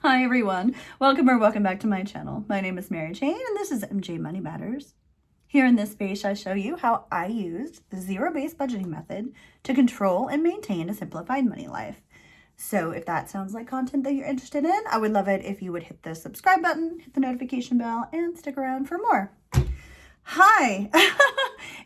Hi everyone, welcome back to my channel. My name is Mary Jane and this is MJ Money Matters. Here in this space I show you how I used the zero-based budgeting method to control and maintain a simplified money life. So if that sounds like content that you're interested in, I would love it if you would hit the subscribe button, hit the notification bell, and stick around for more. Hi!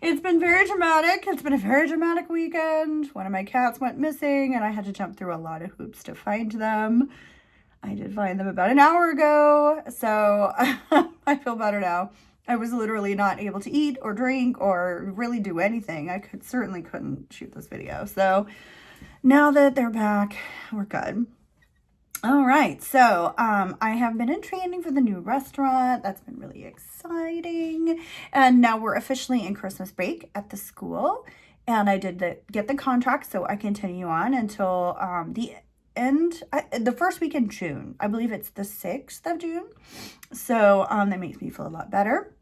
It's been very dramatic. It's been a very dramatic weekend. One of my cats went missing and I had to jump through a lot of hoops to find them. I did find them about an hour ago, so I feel better now. I was literally not able to eat or drink or really do anything. I certainly couldn't shoot this video. So now that they're back, we're good. All right, so I have been in training for the new restaurant. That's been really exciting. And now we're officially in Christmas break at the school. And I did get the contract, so I continue on until the first week in June. I believe it's the 6th of June. So that makes me feel a lot better.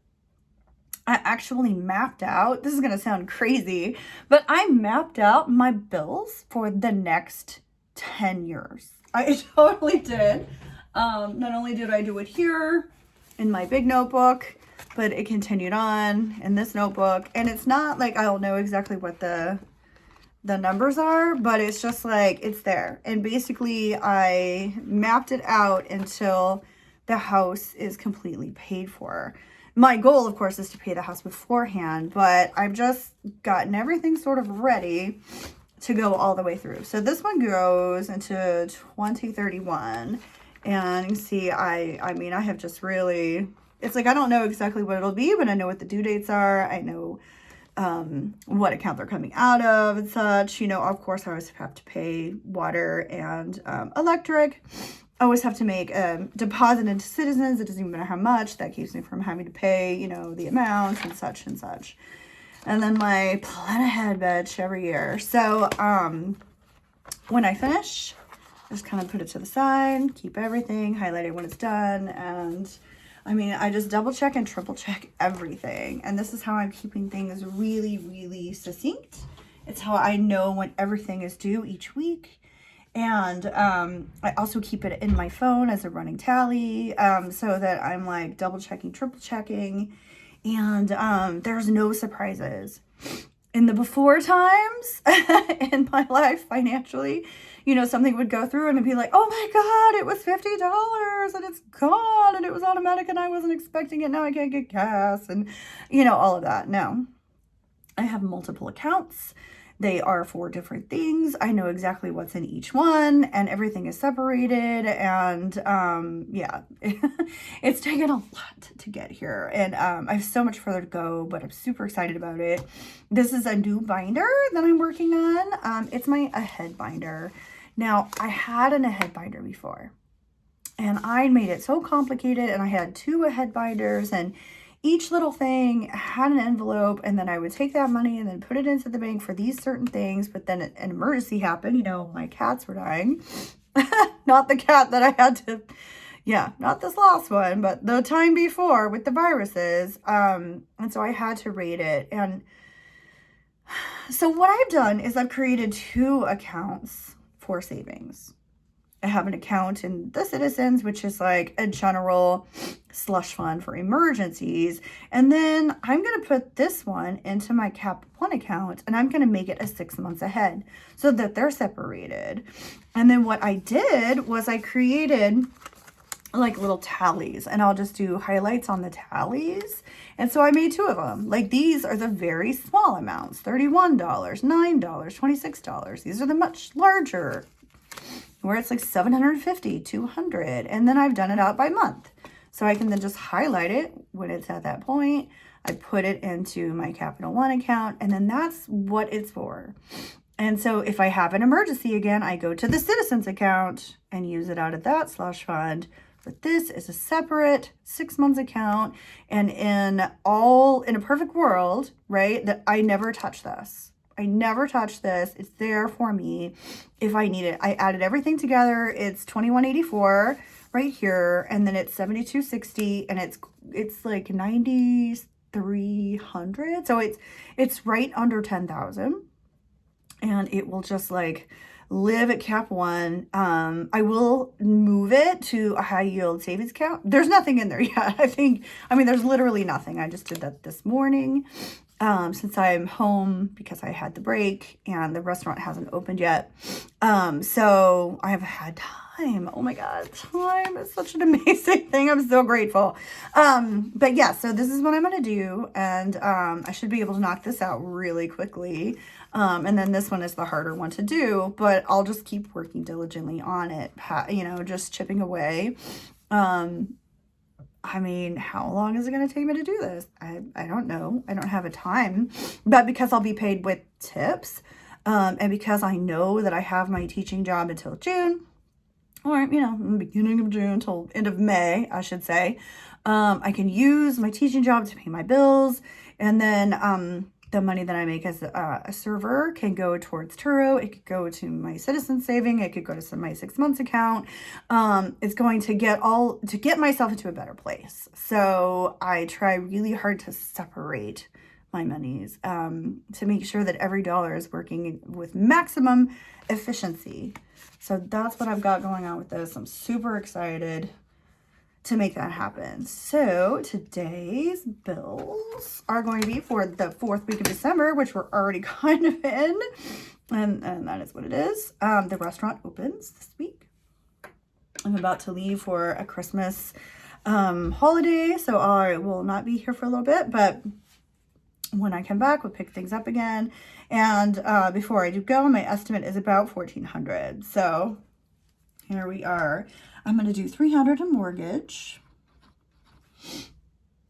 I actually mapped out, this is going to sound crazy, but I mapped out my bills for the next 10 years. I totally did. Not only did I do it here in my big notebook, but it continued on in this notebook. And it's not like I'll know exactly what the numbers are, but it's just like it's there. And basically I mapped it out until the house is completely paid for. My goal, of course, is to pay the house beforehand, but I've just gotten everything sort of ready to go all the way through. So this one goes into 2031, and you can see I mean I have just really, it's like I don't know exactly what it'll be, but I know what the due dates are. I know what account they're coming out of and such. You know, of course I always have to pay water and electric. I always have to make a deposit into Citizens. It doesn't even matter how much. That keeps me from having to pay, you know, the amounts and such and such. And then my plan ahead bitch every year. So when I finish, I just kind of put it to the side, keep everything, highlight it when it's done, and I mean, I just double check and triple check everything. And this is how I'm keeping things really, really succinct. It's how I know when everything is due each week. And I also keep it in my phone as a running tally, so that I'm like double checking, triple checking, and there's no surprises. In the before times in my life financially, you know, something would go through and it'd be like, oh my God, it was $50 and it's gone and it was automatic and I wasn't expecting it. Now I can't get gas and, you know, all of that. No, I have multiple accounts. They are for different things. I know exactly what's in each one and everything is separated. And yeah, it's taken a lot to get here. And I have so much further to go, but I'm super excited about it. This is a new binder that I'm working on. It's my ahead binder. Now, I had an ahead binder before and I made it so complicated, and I had 2 ahead binders, and each little thing had an envelope, and then I would take that money and then put it into the bank for these certain things. But then an emergency happened. You know, my cats were dying. Not the cat that I had to, yeah, not this last one, but the time before with the viruses. And so I had to rate it. And so what I've done is I've created 2 accounts for savings. I have an account in the Citizens, which is like a general slush fund for emergencies. And then I'm going to put this one into my Cap One account, and I'm going to make it a 6 months ahead so that they're separated. And then what I did was I created like little tallies, and I'll just do highlights on the tallies. And so I made 2 of them. Like these are the very small amounts, $31, $9, $26. These are the much larger, where it's like $750, $200, and then I've done it out by month. So I can then just highlight it when it's at that point. I put it into my Capital One account, and then that's what it's for. And so if I have an emergency again, I go to the Citizens account and use it out of that slush fund. But this is a separate 6 months account, and in a perfect world, right, that I never touch this. I never touch this. It's there for me if I need it. I added everything together. It's $21.84 right here, and then it's $72.60, and it's like $9,300. So it's right under $10,000, and it will just like live at Cap One. I will move it to a high yield savings account. There's nothing in there yet. I mean, there's literally nothing. I just did that this morning. Since I'm home because I had the break and the restaurant hasn't opened yet. So I have had time. Oh my God, time is such an amazing thing. I'm so grateful. But yeah, so this is what I'm going to do. And, I should be able to knock this out really quickly. And then this one is the harder one to do, but I'll just keep working diligently on it, you know, just chipping away. I mean, how long is it going to take me to do this? I don't know. I don't have a time, but because I'll be paid with tips, and because I know that I have my teaching job until June, or, you know, beginning of June till end of May, I should say, I can use my teaching job to pay my bills, and then, the money that I make as a server can go towards Turo. It could go to my citizen saving. It could go to my 6 months account. It's going to get myself into a better place. So I try really hard to separate my monies, to make sure that every dollar is working with maximum efficiency. So that's what I've got going on with this. I'm super excited to make that happen. So today's bills are going to be for the 4th week of December, which we're already kind of in. And that is what it is. The restaurant opens this week. I'm about to leave for a Christmas holiday, so I will not be here for a little bit, but when I come back, we'll pick things up again. And before I do go, my estimate is about $1,400. So here we are. I'm going to do $300 in mortgage.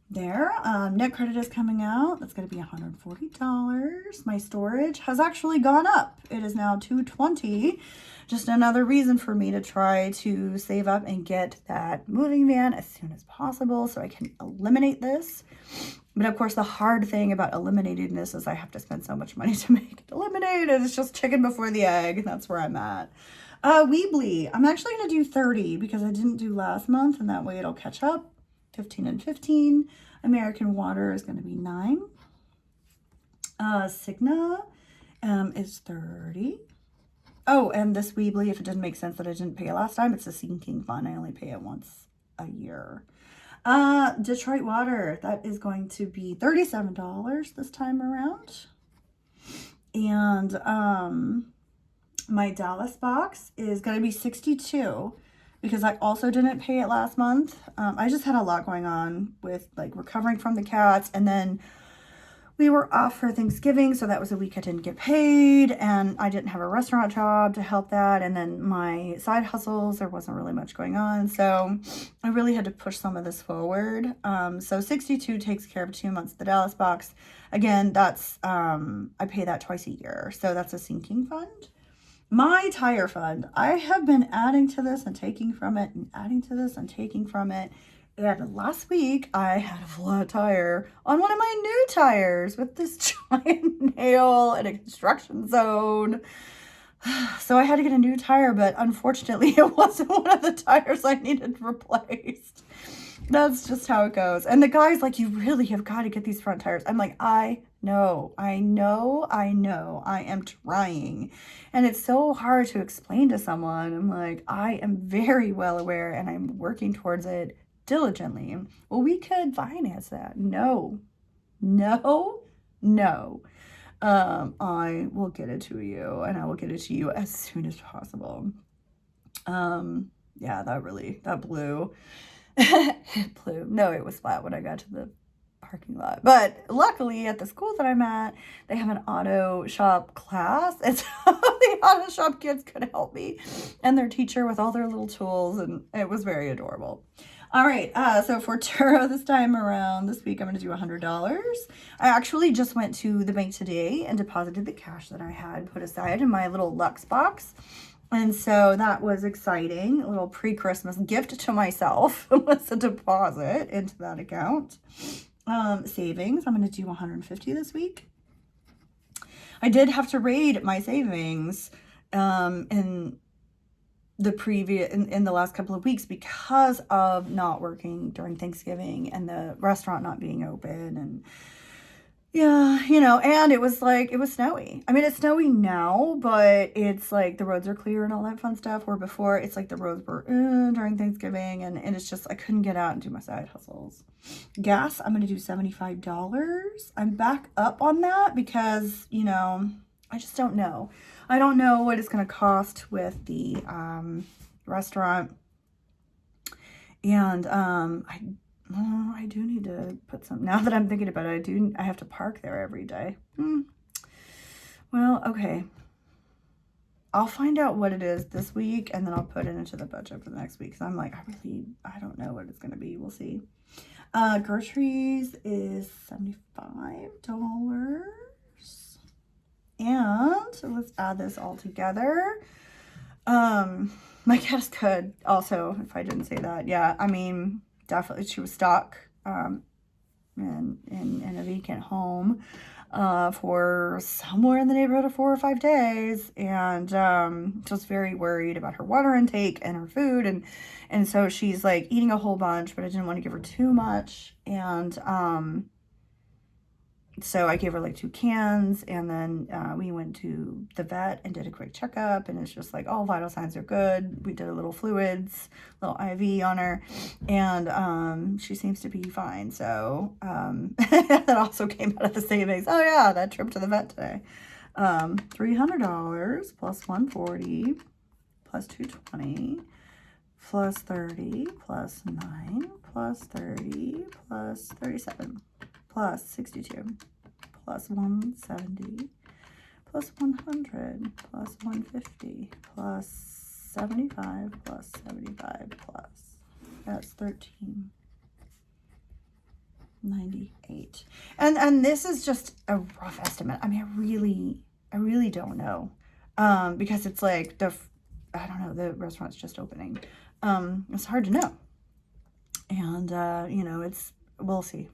There. Net credit is coming out. That's going to be $140. My storage has actually gone up. It is now $220. Just another reason for me to try to save up and get that moving van as soon as possible so I can eliminate this. But of course, the hard thing about eliminating this is I have to spend so much money to make it eliminated. It's just chicken before the egg. That's where I'm at. Weebly. I'm actually going to do 30 because I didn't do last month, and that way it'll catch up. 15 and 15. American Water is going to be 9. Cigna is 30. Oh, and this Weebly, if it didn't make sense that I didn't pay it last time, it's a sinking fund. I only pay it once a year. Detroit Water, that is going to be $37 this time around. And my Dallas box is going to be $62 because I also didn't pay it last month. I just had a lot going on with like recovering from the cats, and then we were off for Thanksgiving, so that was a week I didn't get paid, and I didn't have a restaurant job to help that, and then my side hustles, there wasn't really much going on, so I really had to push some of this forward. So 62 takes care of 2 months of the Dallas box. Again, that's, I pay that twice a year, so that's a sinking fund. My tire fund, I have been adding to this and taking from it, and adding to this and taking from it. And last week, I had a flat tire on one of my new tires with this giant nail in a construction zone. So I had to get a new tire, but unfortunately, it wasn't one of the tires I needed replaced. That's just how it goes. And the guy's like, you really have got to get these front tires. I'm like, I know. I am trying. And it's so hard to explain to someone. I'm like, I am very well aware and I'm working towards it diligently. Well, we could finance that. No. I will get it to you, and I will get it to you as soon as possible. Yeah, that blew. It blew. No, it was flat when I got to the parking lot. But luckily at the school that I'm at, they have an auto shop class, and so the auto shop kids could help me and their teacher with all their little tools, and it was very adorable. All right, so for Turo this time around, this week I'm going to do $100. I actually just went to the bank today and deposited the cash that I had put aside in my little Lux box. And so that was exciting. A little pre-Christmas gift to myself was a deposit into that account. Savings, I'm going to do $150 this week. I did have to raid my savings in the last couple of weeks because of not working during Thanksgiving and the restaurant not being open, and Yeah, you know, and it was like, it was snowy. I mean, it's snowy now, but it's like the roads are clear and all that fun stuff, where before it's like the roads were during Thanksgiving, and it's just, I couldn't get out and do my side hustles. Gas, I'm going to do $75. I'm back up on that because, you know, I just don't know. I don't know what it's going to cost with the restaurant. And I do need to put some, now that I'm thinking about it, I have to park there every day. Well, okay. I'll find out what it is this week, and then I'll put it into the budget for the next week. Because I'm like, I don't know what it's going to be. We'll see. Groceries is $75. And so let's add this all together. My cat could also, if I didn't say that. Yeah, I mean, definitely she was stuck in a vacant home for somewhere in the neighborhood of 4 or 5 days, and just very worried about her water intake and her food, and so she's like eating a whole bunch, but I didn't want to give her too much, and so I gave her like 2 cans, and then we went to the vet and did a quick checkup, and it's just like all vital signs are good. We did a little fluids, little IV on her, and she seems to be fine. So that also came out of the savings. Oh yeah, that trip to the vet today. $300 plus $140 plus $220 plus $30 plus $9 plus $30 plus $37. Plus 62, plus 170, plus 100, plus 150, plus 75, plus 75, plus, that's 1398. And this is just a rough estimate. I mean, I really don't know. Because it's like I don't know, the restaurant's just opening. It's hard to know. And, you know, we'll see.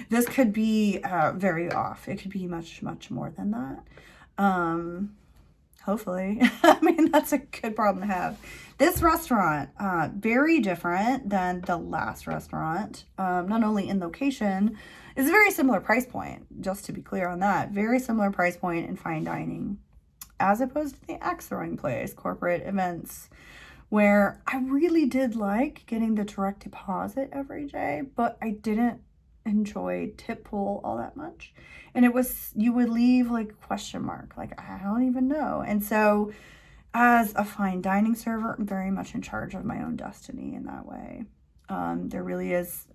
This could be very off. It could be much, much more than that. Hopefully. I mean, that's a good problem to have. This restaurant, very different than the last restaurant. Not only in location, it's a very similar price point, just to be clear on that. Very similar price point in fine dining, as opposed to the axe throwing place, corporate events, where I really did like getting the direct deposit every day, but I didn't enjoy tip pool all that much. And it was, you would leave like question mark, like I don't even know. And so as a fine dining server, I'm very much in charge of my own destiny in that way. There really is,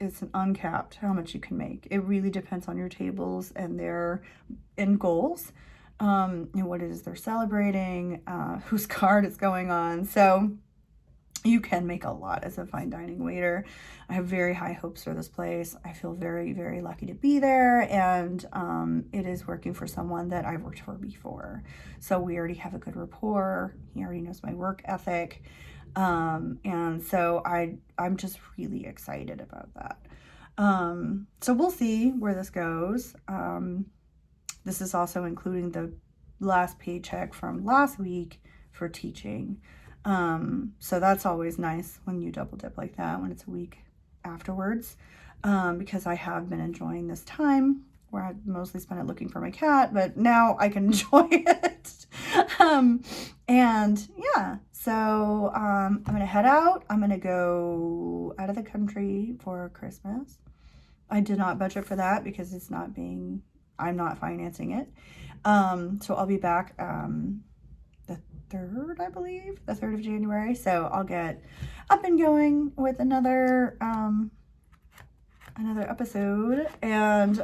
it's an uncapped how much you can make. It really depends on your tables and their end goals. And what it is they're celebrating, whose card is going on. So you can make a lot as a fine dining waiter. I have very high hopes for this place. I feel very, very lucky to be there. And it is working for someone that I've worked for before. So we already have a good rapport. He already knows my work ethic. And so I'm just really excited about that. So we'll see where this goes. This is also including the last paycheck from last week for teaching. So that's always nice when you double dip like that, when it's a week afterwards, because I have been enjoying this time where I mostly spent it looking for my cat, but now I can enjoy it. And yeah, so I'm going to head out. I'm going to go out of the country for Christmas. I did not budget for that because I'm not financing it. So I'll be back the 3rd, I believe, the 3rd of January. So I'll get up and going with another episode, and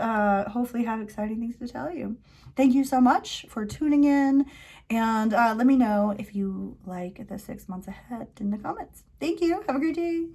hopefully have exciting things to tell you. Thank you so much for tuning in, and let me know if you like the 6 months ahead in the comments. Thank you. Have a great day.